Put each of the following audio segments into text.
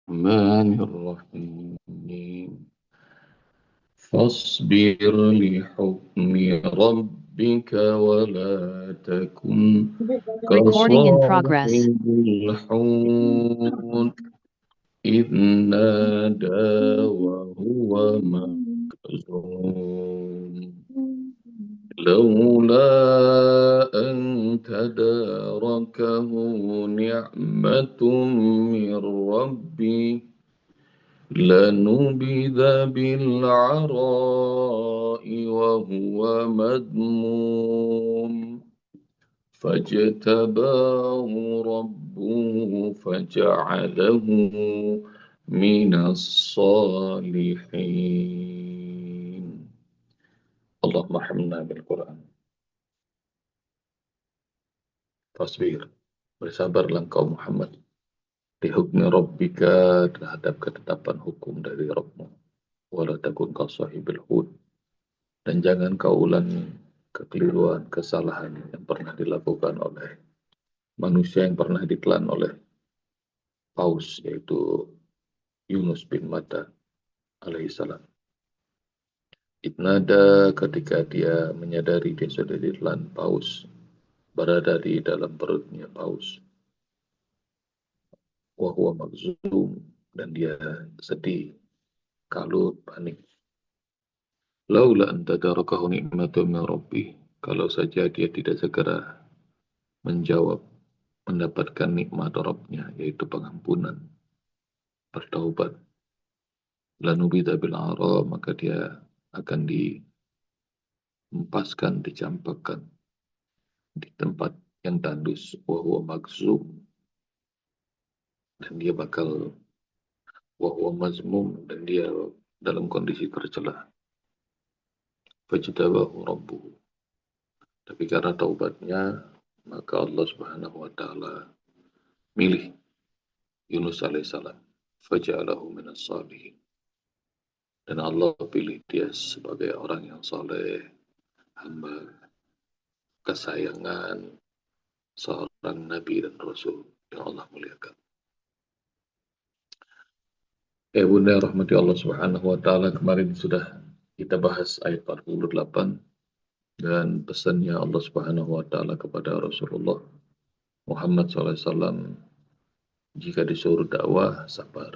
الرحمن الرحيم فاصبر لحكم ربك ولا تكن Recording in كصاحب progress. الحوت إذ نادى وهو مكظوم لولا أن تداركه نعمة من ربه لنبذ بالعراء وهو مذموم فاجتباه ربه فجعله من الصالحين. اللهم ارحمنا بالقرآن. Fasbir, bersabarlah engkau Muhammad di hukmi Rabbika, terhadap ketetapan hukum dari Rabbmu. Wala takun ka sahibil hud, dan jangan kau ulangi kekeliruan, kesalahan yang pernah dilakukan oleh manusia yang pernah ditelan oleh paus, yaitu Yunus bin Matta alaihissalam. Ibnada, ketika dia menyadari dia sudah ditelan paus, berada di dalam perutnya paus. Wa huwa magzum, dan dia sedih, kalut, panik. Laula an tadarakahu ni'matun min rabbih, kalau saja dia tidak segera menjawab, mendapatkan nikmat Rabbnya, yaitu pengampunan, bertaubat. Lanubida bil ara, maka dia akan dihempaskan, dicampakkan di tempat yang tandus. Wa huwa magzum, dan dia bakal wa huwa mazmum, dan dia dalam kondisi tercela. Fajtabahu rabbuhu, tapi karena taubatnya, maka Allah Subhanahu wa taala milih Yunus alaihissalam. Faja'alahu minas salihin, dan Allah pilih dia sebagai orang yang saleh, hamba kesayangan, seorang nabi dan rasul yang Allah muliakan. Bunda rahmati Allah Subhanahu wa taala, kemarin sudah kita bahas ayat 48 dan pesannya Allah Subhanahu wa taala kepada Rasulullah Muhammad SAW, jika disuruh dakwah, sabar.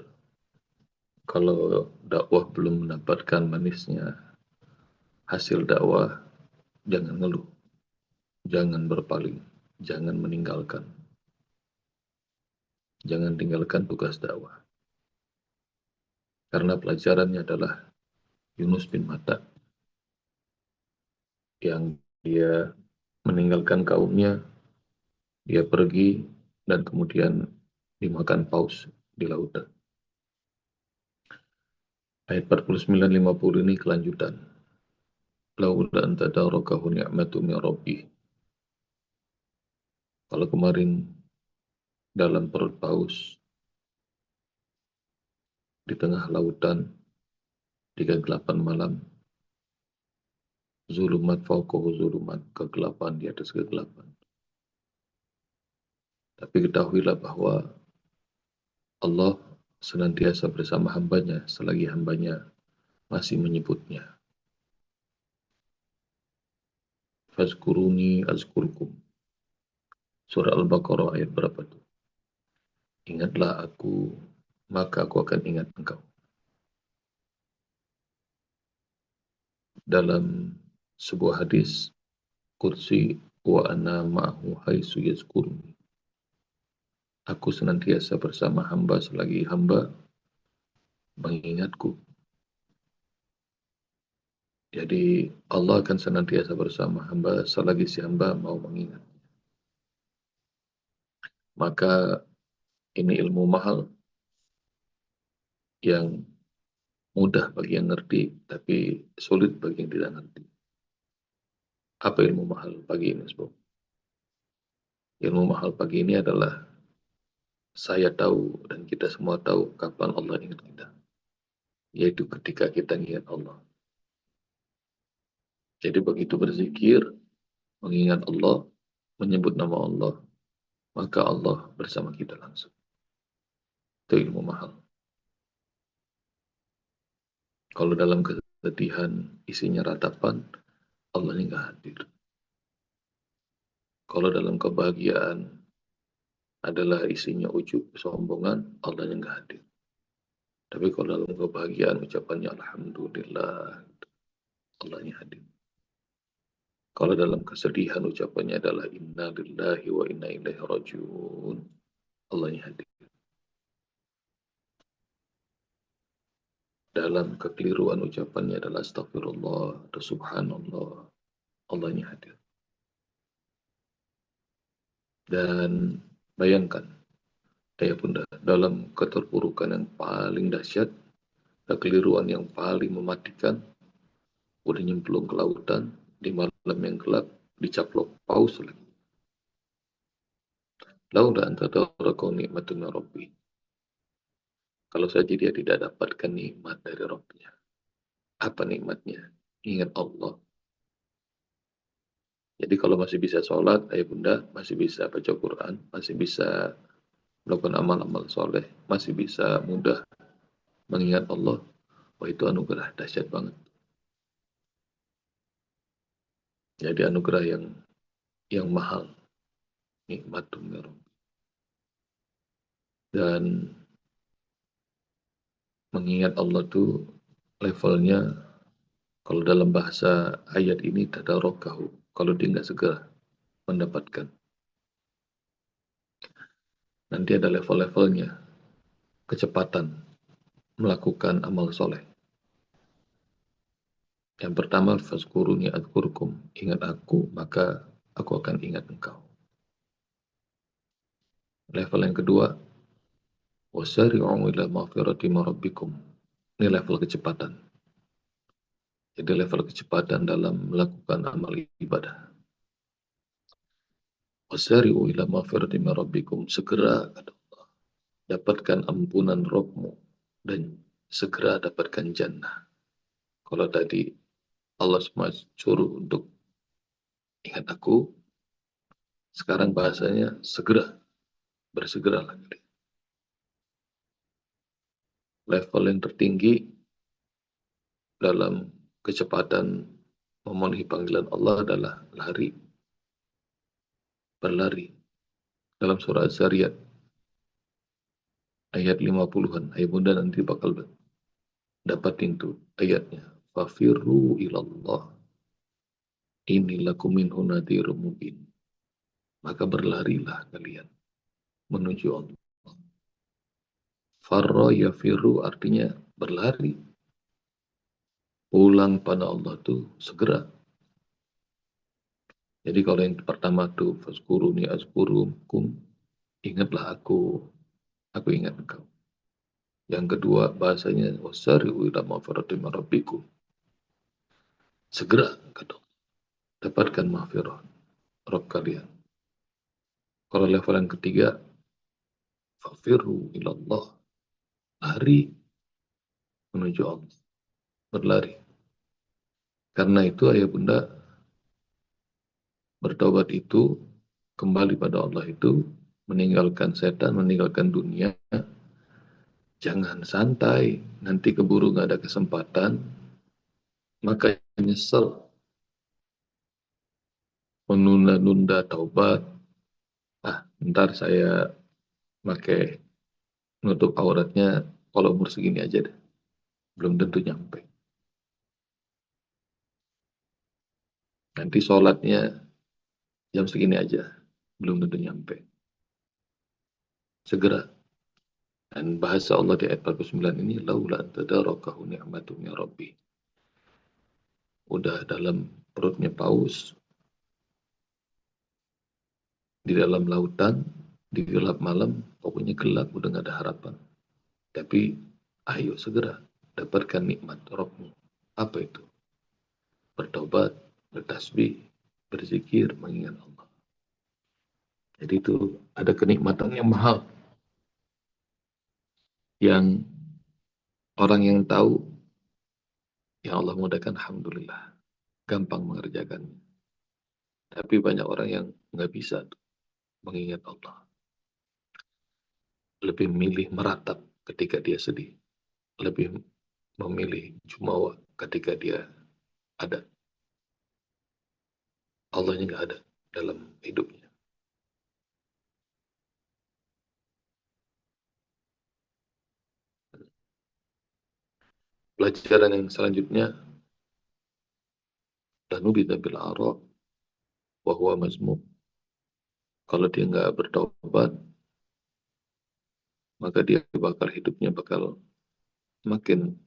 Kalau dakwah belum mendapatkan manisnya hasil dakwah, jangan ngeluh, jangan berpaling, jangan meninggalkan. Jangan tinggalkan tugas dakwah. Karena pelajarannya adalah Yunus bin Matta, yang dia meninggalkan kaumnya, dia pergi dan kemudian dimakan paus di lautan. Ayat 49-50 ini kelanjutan. Laula an tadarakahu ni'matu min rabbih. Kalau kemarin dalam perut paus, di tengah lautan, di kegelapan malam, zulumat fauqahu zulumat, kegelapan di atas kegelapan. Tapi ketahuilah bahwa Allah senantiasa bersama hambanya selagi hambanya masih menyebutnya. Fazkuruni azkurkum. Surah Al-Baqarah ayat berapa tuh? Ingatlah aku, maka aku akan ingat engkau. Dalam sebuah hadis qudsi, wa ana ma'ahu haitsu yazkuruni. Aku senantiasa bersama hamba selagi hamba mengingatku. Jadi Allah akan senantiasa bersama hamba selagi si hamba mau mengingat. Maka ini ilmu mahal yang mudah bagi yang ngerti, tapi sulit bagi yang tidak ngerti. Apa ilmu mahal pagi ini, Sob? Ilmu mahal pagi ini adalah saya tahu dan kita semua tahu kapan Allah ingat kita. Yaitu ketika kita ingat Allah. Jadi begitu berzikir, mengingat Allah, menyebut nama Allah, maka Allah bersama kita langsung. Itu ilmu mahal. Kalau dalam kesedihan isinya ratapan, Allahnya nggak hadir. Kalau dalam kebahagiaan adalah isinya ujub, kesombongan, Allahnya nggak hadir. Tapi kalau dalam kebahagiaan ucapannya Alhamdulillah, Allahnya hadir. Kalau dalam kesedihan ucapannya adalah Inna lillahi wa inna ilaihi rajiun, Allahnya hadir. Dalam kekeliruan ucapannya adalah Astagfirullah atau Subhanallah, Allahnya hadir. Dan bayangkan, ayah bunda, dalam keterpurukan yang paling dahsyat, kekeliruan yang paling mematikan, udah nyemplung ke lautan, di malam yang gelap, dicaplok paus lagi. Laula anta tarakau nikmatun min Rabbi. Kalau saja dia tidak dapatkan nikmat dari Rabbnya. Apa nikmatnya? Ingat Allah. Jadi kalau masih bisa sholat, ayah bunda, masih bisa baca Quran, masih bisa melakukan amal-amal soleh, masih bisa mudah mengingat Allah, wah itu anugerah dahsyat banget. Jadi anugerah yang mahal, nikmatun min Rabbi. Dan mengingat Allah tuh levelnya, kalau dalam bahasa ayat ini tadarokahu, kalau dia nggak segera mendapatkan. Nanti ada level-levelnya, kecepatan melakukan amal soleh. Yang pertama, fazkuruni adkurkum, ingat aku, maka aku akan ingat engkau. Level yang kedua, wasari'u ila maghfirati rabbikum. Ini level kecepatan. Jadi level kecepatan dalam melakukan amal ibadah. Wasari'u ila maghfirati rabbikum, segera dapatkan ampunan Rabbmu dan segera dapatkan jannah. Kalau tadi Allah semua suruh untuk ingat aku, sekarang bahasanya segera, bersegeralah. Level yang tertinggi dalam kecepatan memenuhi panggilan Allah adalah lari, berlari. Dalam surah Az-Zariyat ayat 50-an, ayat bunda nanti bakal dapatin tuh ayatnya. Fafirru ilallah, inni lakum minhu nadhirum mubin. Maka berlarilah kalian menuju Allah. Farra yafiru artinya berlari. Pulang pada Allah tuh segera. Jadi kalau yang pertama tuh fazkuruni azkurukum, ingatlah aku ingat engkau. Yang kedua bahasanya wasari'u ila maghfiratin min rabbikum. Segera kata Allah, dapatkan maghfirah Rabb kalian. Kalau level yang ketiga, fafirru ilallah, lari menuju Allah, berlari. Karena itu ayah bunda, bertobat itu, kembali pada Allah itu, meninggalkan setan, meninggalkan dunia, jangan santai, nanti keburu gak ada kesempatan, maka nyesel, menunda-nunda taubat. Ntar saya pakai nutup auratnya kalau umur segini aja deh. Belum tentu nyampe. Nanti sholatnya jam segini aja. Belum tentu nyampe. Segera. Dan bahasa Allah di ayat 49 ini, laula tadarakahu ni'matu min rabbi. Udah dalam perutnya paus, di dalam lautan, di gelap malam, pokoknya gelap, udah gak ada harapan. Tapi ayo segera dapatkan nikmat Rabbmu. Apa itu? Bertobat, bertasbih, berzikir, mengingat Allah. Jadi itu ada kenikmatan yang mahal. Yang orang yang tahu, yang Allah mudahkan, alhamdulillah. Gampang mengerjakannya. Tapi banyak orang yang nggak bisa mengingat Allah. Lebih memilih meratap ketika dia sedih. Lebih memilih jumawa ketika dia ada. Allahnya nggak ada dalam hidupnya. Pelajaran yang selanjutnya, lanubida bil ara wa huwa mazmum. Kalau dia nggak bertaubat, maka dia hidupnya bakal makin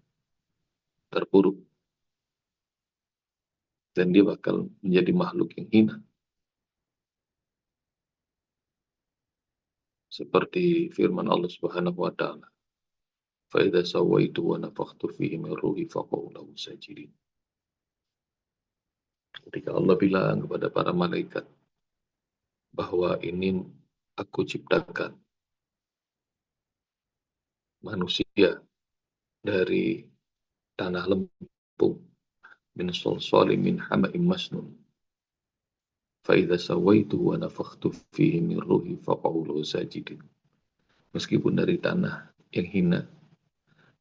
terpuruk dan dia bakal menjadi makhluk yang hina. Seperti firman Allah Subhanahu wa taala, "Fa idza sawaitu wa nafakhtu fihi min ruhi faqa'u lahu sajidin." Ketika Allah bilang kepada para malaikat bahwa ini aku ciptakan manusia dari tanah lempung, min salsalin min hama'in masnun, fa idza sawaitu wa nafakhtu fihi min ruhi faqa'u lahu sajidin. Meskipun dari tanah yang hina,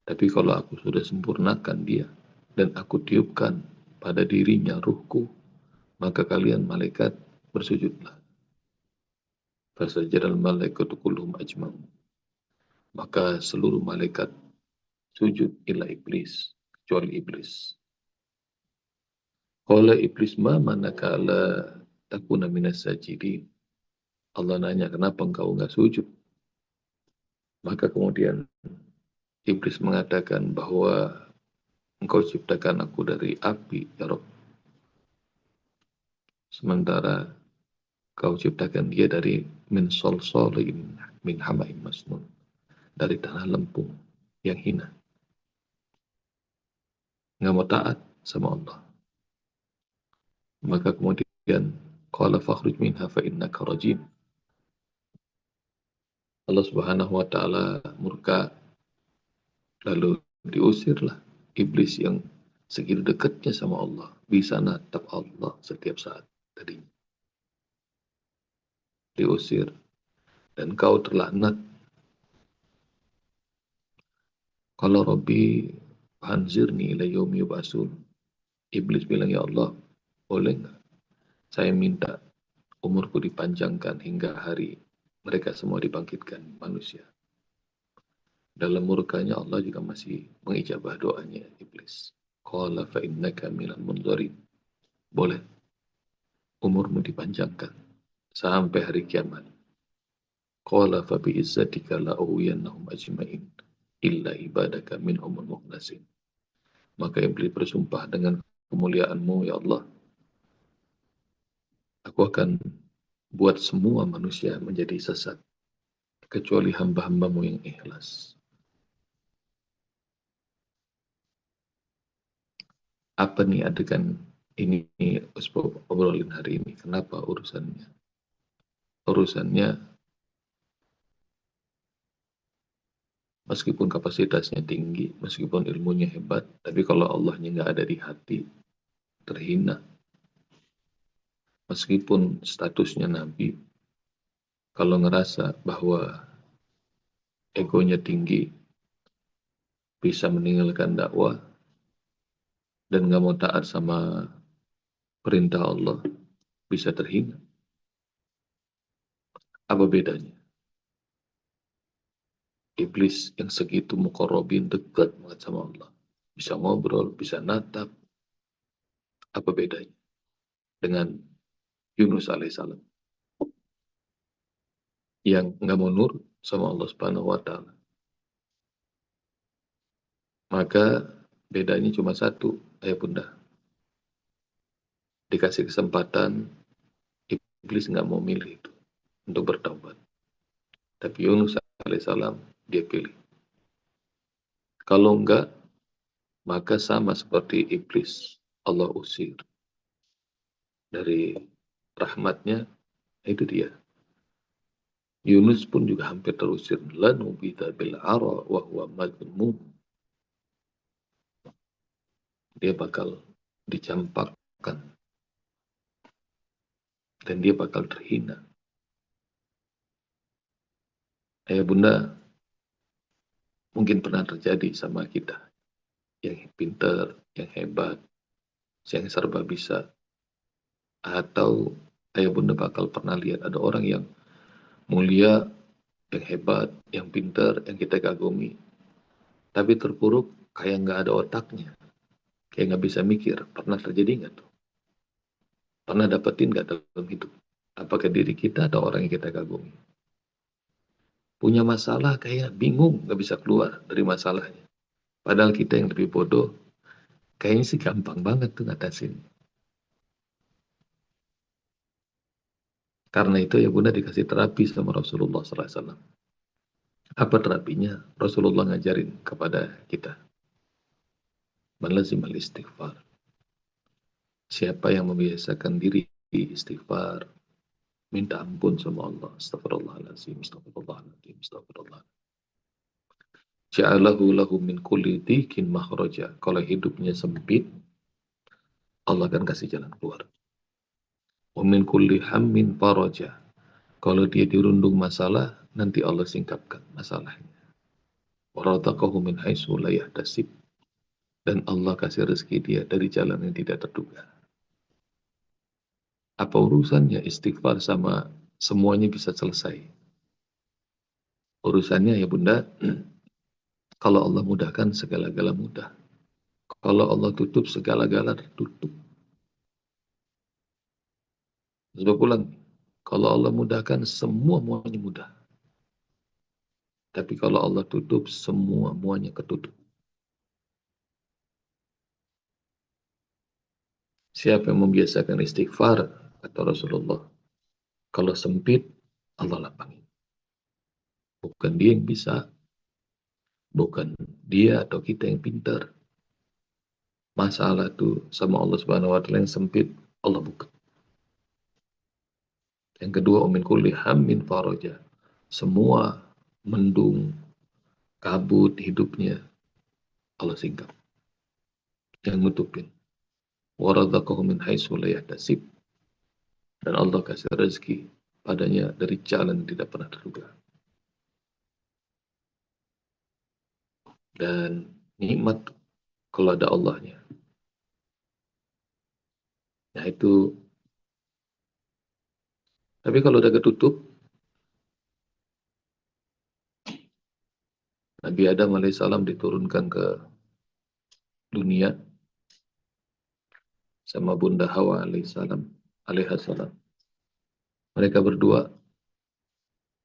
tapi kalau aku sudah sempurnakan dia dan aku tiupkan pada dirinya ruhku, maka kalian malaikat bersujudlah. Fasajadal malaikatu kulluhum ajma'un. Maka seluruh malaikat sujud ila iblis, kecuali iblis. Qala iblis ma manaka la takuna minas sajidin. Allah nanya, kenapa engkau enggak sujud? Maka kemudian iblis mengatakan bahwa engkau ciptakan aku dari api, ya Rabb. Sementara kau ciptakan dia dari min solsolin min hamain masnun, dari tanah lempung yang hina. Nggak mau taat sama Allah. Maka kemudian qala fakhruj minha fa innaka rajim. Allah Subhanahu wa taala murka, lalu diusirlah iblis yang segitu dekatnya sama Allah, bisa natap Allah setiap saat tadinya. Diusir, dan kau terlaknat. Kalau Rabbi anzirni ila yaumi yub'atsun. Iblis bilang, ya Allah, boleh nggak saya minta umurku dipanjangkan hingga hari mereka semua dibangkitkan manusia. Dalam murkanya Allah juga masih mengijabah doanya iblis. Qala fa innaka minal munzarin. Boleh umurmu dipanjangkan sampai hari kiamat. Qala fa bi izzatika la uwiyannahum ajmain illa ibadaka minhumul mukhlasin. Maka iblis bersumpah dengan kemuliaanmu, ya Allah, aku akan buat semua manusia menjadi sesat, kecuali hamba-hambamu yang ikhlas. Apa nih adegan ini sebab obrolin hari ini? Kenapa urusannya? Urusannya, meskipun kapasitasnya tinggi, meskipun ilmunya hebat, tapi kalau Allahnya nggak ada di hati, terhina. Meskipun statusnya Nabi, kalau ngerasa bahwa egonya tinggi, bisa meninggalkan dakwah, dan nggak mau taat sama perintah Allah, bisa terhina. Apa bedanya? Iblis yang segitu muqarrabin, dekat banget sama Allah, bisa ngobrol, bisa natap. Apa bedanya dengan Yunus alaihissalam yang nggak mau nurut sama Allah Subhanahu wa taala? Maka bedanya cuma satu, ayah bunda. Dikasih kesempatan, iblis nggak mau milih itu untuk bertaubat. Tapi Yunus alaihissalam dia pilih. Kalau enggak, maka sama seperti iblis, Allah usir dari rahmatnya. Itu dia. Yunus pun juga hampir terusir. Lanubita bil ara wa huwa madmum. Dia bakal dicampakkan dan dia bakal terhina. Ayah bunda, mungkin pernah terjadi sama kita. yang pintar, yang hebat, yang serba bisa. Atau ayah bunda bakal pernah lihat ada orang yang mulia, yang hebat, yang pintar, yang kita kagumi, tapi terpuruk kayak nggak ada otaknya, kayak nggak bisa mikir. Pernah terjadi nggak tuh? Pernah dapetin nggak dalam hidup? Apakah diri kita atau orang yang kita kagumi? Punya masalah kayak bingung, nggak bisa keluar dari masalahnya. Padahal kita yang lebih bodoh, kayaknya sih gampang banget tuh ngatasin. Karena itu ya bunda dikasih terapi sama Rasulullah SAW. Apa terapinya? Rasulullah ngajarin kepada kita. Malazimal istighfar. Siapa yang membiasakan diri istighfar, minta ampun sama Allah. Astagfirullahaladzim, astagfirullahaladzim, astagfirullah. Ja'alahu lahu min kulli dikin makhraja. Kalau hidupnya sempit, Allah akan kasih jalan keluar. Wa min kulli hammin faraja. Kalau dia dirundung masalah, nanti Allah singkapkan masalahnya. Wa razaqahu min haitsu la yahtasib. Dan Allah kasih rezeki dia dari jalan yang tidak terduga. Apa urusannya istighfar sama semuanya bisa selesai? Urusannya ya bunda, kalau Allah mudahkan segala-gala mudah. Kalau Allah tutup segala-gala tertutup. Sebab ulang, kalau Allah mudahkan semua-muanya mudah. Tapi kalau Allah tutup semua-muanya ketutup. Siapa yang membiasakan istighfar, kata Rasulullah, kalau sempit, Allah lapangin. Bukan dia yang bisa, bukan dia atau kita yang pintar. Masalah itu sama Allah Subhanahu wa taala yang sempit, Allah buka. Yang kedua, umin kulli hammin faraja. Semua mendung, kabut hidupnya, Allah singkap. Yang nutupin. Wa razaqahu min haitsu la yahtasib. Dan Allah kasih rezeki padanya dari jalan yang tidak pernah terduga. Dan nikmat kalau ada Allahnya. Nah itu, tapi kalau udah ketutup, Nabi Adam alaihissalam diturunkan ke dunia sama Bunda Hawa alaihissalam. Mereka berdua,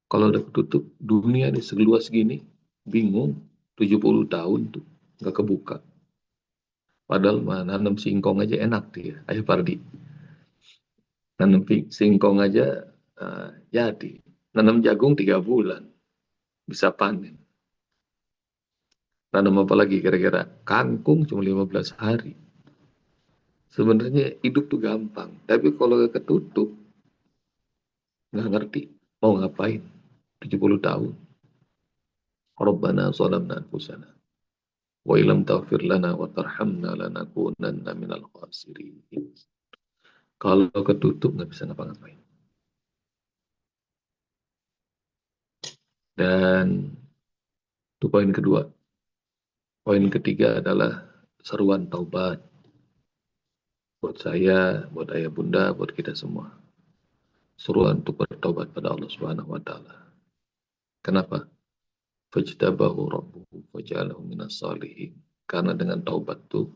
kalau udah ketutup, dunia ini seluas gini, bingung, 70 tahun tuh, nggak kebuka. Padahal nanam singkong aja enak dia, Ayah Pardi. Nanam singkong aja jadi. Nanam jagung 3 bulan, bisa panen. Nanam apa lagi kira-kira? Kangkung cuma 15 hari. Sebenarnya hidup tuh gampang, tapi kalau ketutup, nggak ngerti mau ngapain. 70 tahun. Rabbana zalamna anfusana. Wa ilam taghfir lana wa tarhamna lanakunanna minal khasirin. Kalau ketutup nggak bisa ngapa-ngapain. Dan itu poin kedua. Poin ketiga adalah seruan taubat. Buat saya, buat ayah bunda, buat kita semua. Seruan untuk bertaubat pada Allah Subhanahu wa taala. Kenapa? Fajtabahu rabbuhu faj'alahu minas salihin. Karena dengan taubat itu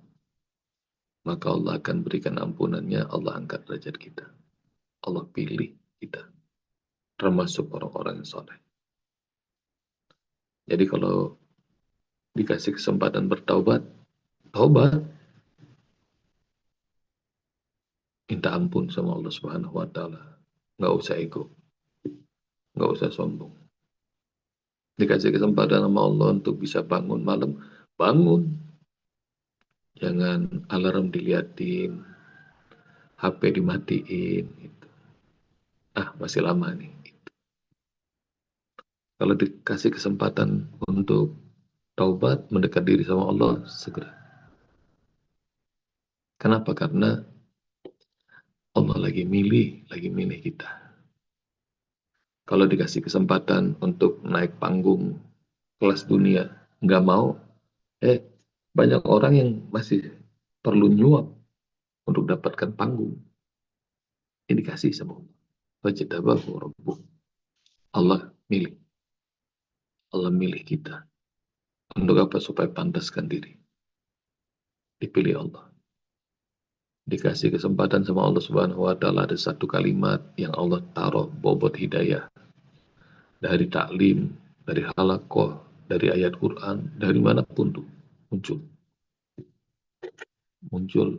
maka Allah akan berikan ampunannya, Allah angkat derajat kita. Allah pilih kita termasuk orang-orang yang soleh. Jadi kalau dikasih kesempatan bertaubat, taubat, minta ampun sama Allah Subhanahu wa taala. Nggak usah ego, nggak usah sombong. Dikasih kesempatan sama Allah untuk bisa bangun malam, bangun. Jangan alarm diliatin, HP dimatiin. Gitu. Masih lama nih. Gitu. Kalau dikasih kesempatan untuk taubat, mendekat diri sama Allah, segera. Kenapa? Karena Allah lagi milih kita. Kalau dikasih kesempatan untuk naik panggung kelas dunia, nggak mau, Banyak orang yang masih perlu nyuap untuk dapatkan panggung. Ini dikasih sama Allah. Fajtabahu rabbuh. Allah milih. Allah milih kita. Untuk apa? Supaya pantaskan diri. Dipilih Allah. Dikasih kesempatan sama Allah Subhanahu wa Ta'ala, ada satu kalimat yang Allah taruh bobot hidayah dari taklim, dari halaqah, dari ayat Quran, dari manapun tuh muncul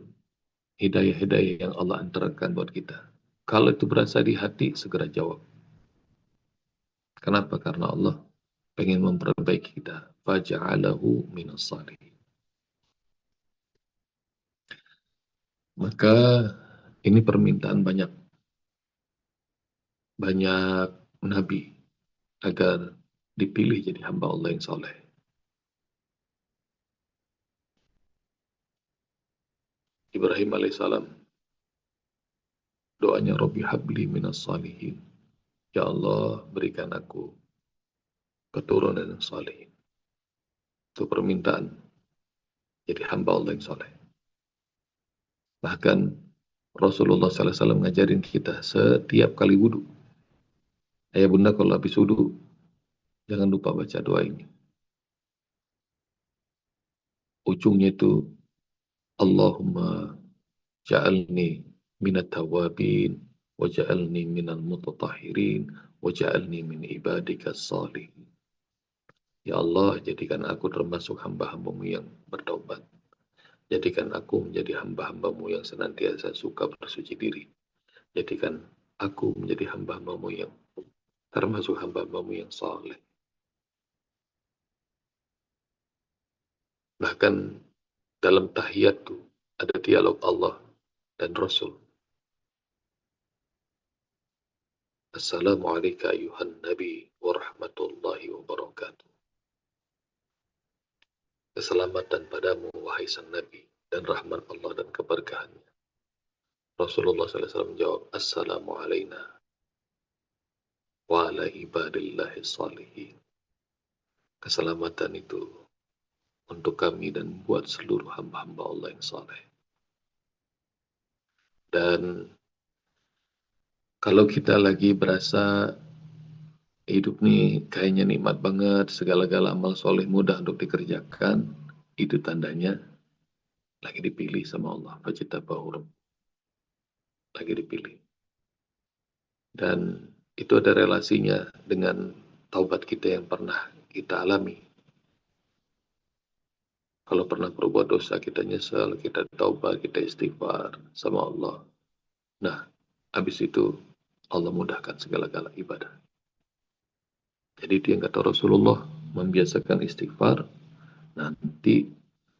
hidayah-hidayah yang Allah antarkan buat kita. Kalau itu berasa di hati, segera jawab. Kenapa? Karena Allah pengen memperbaiki kita. Faja'alahu minas salihin. Maka ini permintaan banyak nabi agar dipilih jadi hamba Allah yang soleh. Ibrahim alaihissalam, doanya Rabbi habli minas salihin. Ya Allah, berikan aku keturunan yang saleh. Itu permintaan jadi hamba Allah yang soleh. Bahkan Rasulullah SAW ngajarin kita setiap kali wudhu. Ayah bunda kalau habis wudhu, jangan lupa baca doa ini. Ujungnya itu, Allahumma ja'alni minat tawabin, wa ja'alni minal mutatahirin, wa ja'alni min ibadika salihin. Ya Allah, jadikan aku termasuk hamba-hambamu yang bertaubat. Jadikan aku menjadi hamba-hambamu yang senantiasa suka bersuci diri. Jadikan aku menjadi hamba-hambamu yang termasuk hamba-hambamu yang saleh. Bahkan dalam tahiyat itu ada dialog Allah dan Rasul. Assalamualaikum ayuhan Nabi wa rahmatullahi wa barakatuh. Keselamatan padamu wahai sang Nabi dan rahmat Allah dan keberkahannya. Rasulullah SAW menjawab, Assalamu alayna wa ala ibadillahi salihin. Keselamatan itu untuk kami dan buat seluruh hamba-hamba Allah yang saleh. Dan kalau kita lagi berasa hidup nih kayaknya nikmat banget, segala-gala amal soleh mudah untuk dikerjakan, itu tandanya lagi dipilih sama Allah. Fajtabahu rabbuh. Lagi dipilih. Dan itu ada relasinya dengan taubat kita yang pernah kita alami. Kalau pernah berbuat dosa, kita nyesal, kita taubat, kita istighfar sama Allah. Nah, habis itu Allah mudahkan segala-gala ibadah. Jadi dia kata Rasulullah membiasakan istighfar, nanti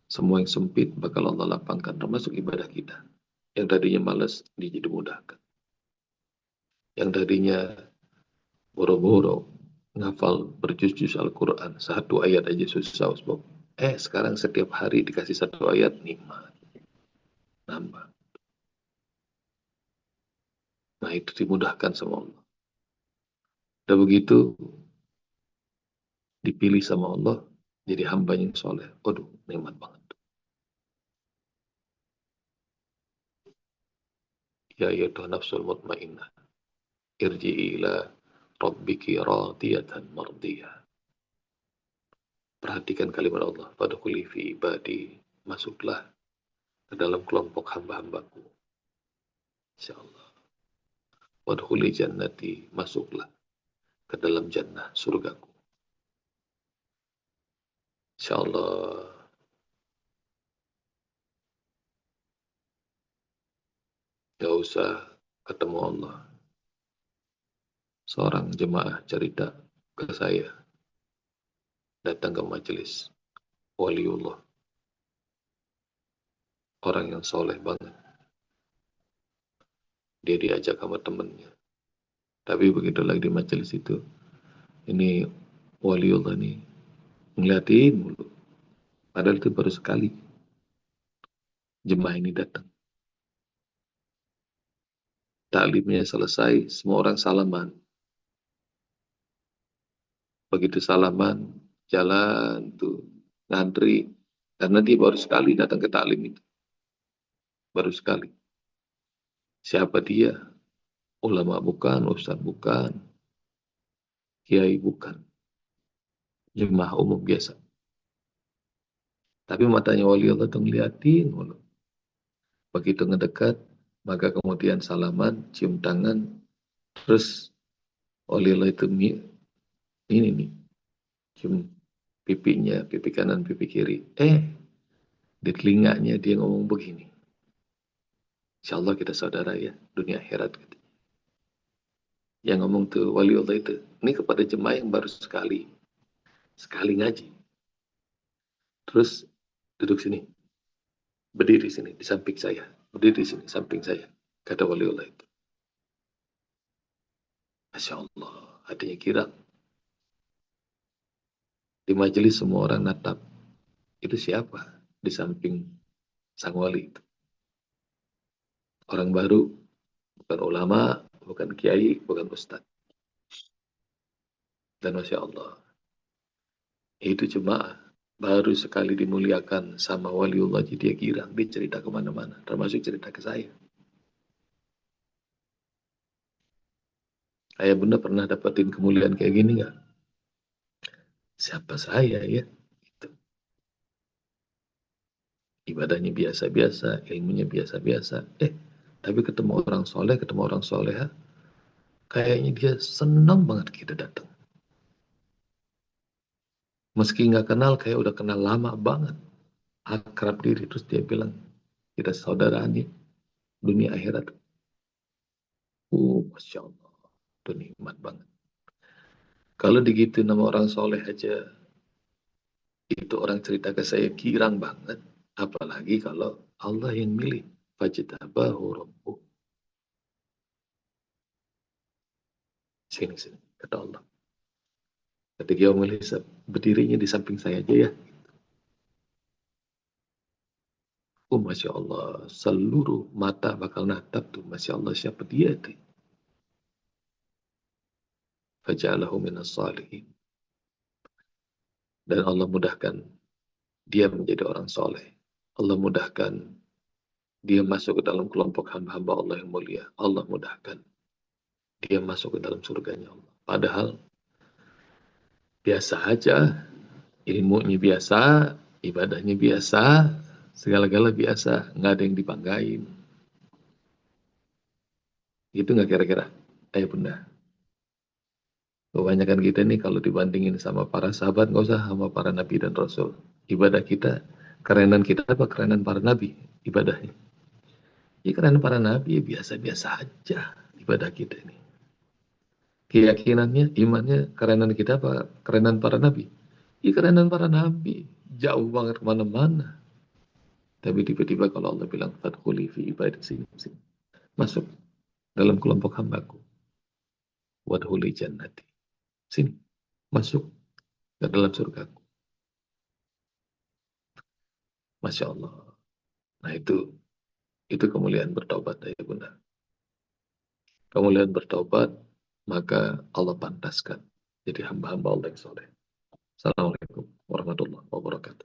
semua yang sempit bakal Allah lapangkan, termasuk ibadah kita. Yang tadinya malas, jadi dimudahkan. Yang tadinya boro-boro ngafal berjuz-juz Al-Quran, satu ayat aja susah, Usbab. Sekarang setiap hari dikasih satu ayat, nikmat. Nambah. Nah, itu dimudahkan sama Allah. Dan begitu dipilih sama Allah jadi hamba yang soleh. Waduh, nikmat banget. Ya ayyatuhan nafsul mutmainnah, irji'i ila rabbiki radiyatan mardiyah. Perhatikan kalimat Allah. Fadkhuli fi ibadi. Masuklah ke dalam kelompok hamba-hambaku. InsyaAllah. Wadkhuli jannati. Masuklah ke dalam jannah surgaku. InsyaAllah. Gak usah ketemu Allah. Seorang jemaah cerita ke saya. Datang ke majelis waliullah. Orang yang soleh banget. Dia diajak sama temennya. Tapi begitu lagi di majelis itu, ini waliullah nih ngeliatin mulu. Padahal itu baru sekali jemaah ini datang. Taklimnya selesai, semua orang salaman. Begitu salaman, jalan tuh ngantri Karena dia baru sekali datang ke taklim itu. Baru sekali. Siapa dia? Ulama bukan, ustaz bukan, kiai bukan. Jemaah umum biasa. Tapi matanya wali Allah tuh ngeliatin mulu. Begitu ngedekat, maka kemudian salaman, cium tangan, terus wali Allah itu ini nih, cium pipinya, pipi kanan, pipi kiri. Di telinganya dia ngomong begini. Insya Allah kita saudara ya, dunia akhirat. Gitu. Yang ngomong tuh wali Allah itu, ini kepada jemaah yang baru sekali ngaji. Terus duduk sini, berdiri sini di samping saya, berdiri di sini samping saya, kata wali Allah itu. Masya Allah, hatinya kira. Di majelis semua orang natap. Itu siapa di samping sang wali itu? Orang baru, bukan ulama, bukan kiai, bukan ustadz. Dan Masya Allah, itu jemaah baru sekali dimuliakan sama waliullah, jadi dia girang, dia cerita kemana-mana, termasuk cerita ke saya. Ayah bunda pernah dapetin kemuliaan kayak gini nggak? Siapa saya ya? Gitu. Ibadahnya biasa-biasa, ilmunya biasa-biasa. Tapi ketemu orang soleh, ketemu orang soleha, kayaknya dia senang banget kita datang. Meski nggak kenal, kayak udah kenal lama banget. Akrab diri, terus dia bilang, kita saudara nih, dunia akhirat. Masya Allah, itu nikmat banget. Kalau digitu nama orang soleh aja, itu orang cerita ke saya girang banget. Apalagi kalau Allah yang milih. Fajtabahu rabbuh. Sini, kata Allah. Ketika dia memilih, berdirinya di samping saya aja ya. Masya Allah, seluruh mata bakal natap tuh. Masya Allah, siapa dia itu? Faja'alahu minas salihin. Dan Allah mudahkan dia menjadi orang soleh. Allah mudahkan dia masuk ke dalam kelompok hamba-hamba Allah yang mulia. Allah mudahkan dia masuk ke dalam surganya Allah. Padahal biasa aja, ilmunya biasa, ibadahnya biasa, segala-gala biasa, nggak ada yang dibanggain. Gitu nggak kira-kira? Ayo bunda. Kebanyakan kita nih kalau dibandingin sama para sahabat, nggak usah sama para nabi dan rasul. Ibadah kita, kerenan kita apa kerenan para nabi ibadahnya? Ya kerenan para nabi ya biasa-biasa aja ibadah kita ini. Keyakinannya, imannya, kerenan kita apa kerenan para nabi? Ya kerenan para nabi, jauh banget kemana-mana. Tapi tiba-tiba kalau Allah bilang, Fadkhuli fi ibadi sini. Masuk dalam kelompok hambaku. Wadhuli jannati. Sini, masuk ke dalam surgaku. Masya Allah. Nah itu kemuliaan bertaubat ya bunda. Kemuliaan bertaubat, maka Allah pantaskan jadi hamba-hamba Allah yang soleh. Assalamualaikum warahmatullahi wabarakatuh.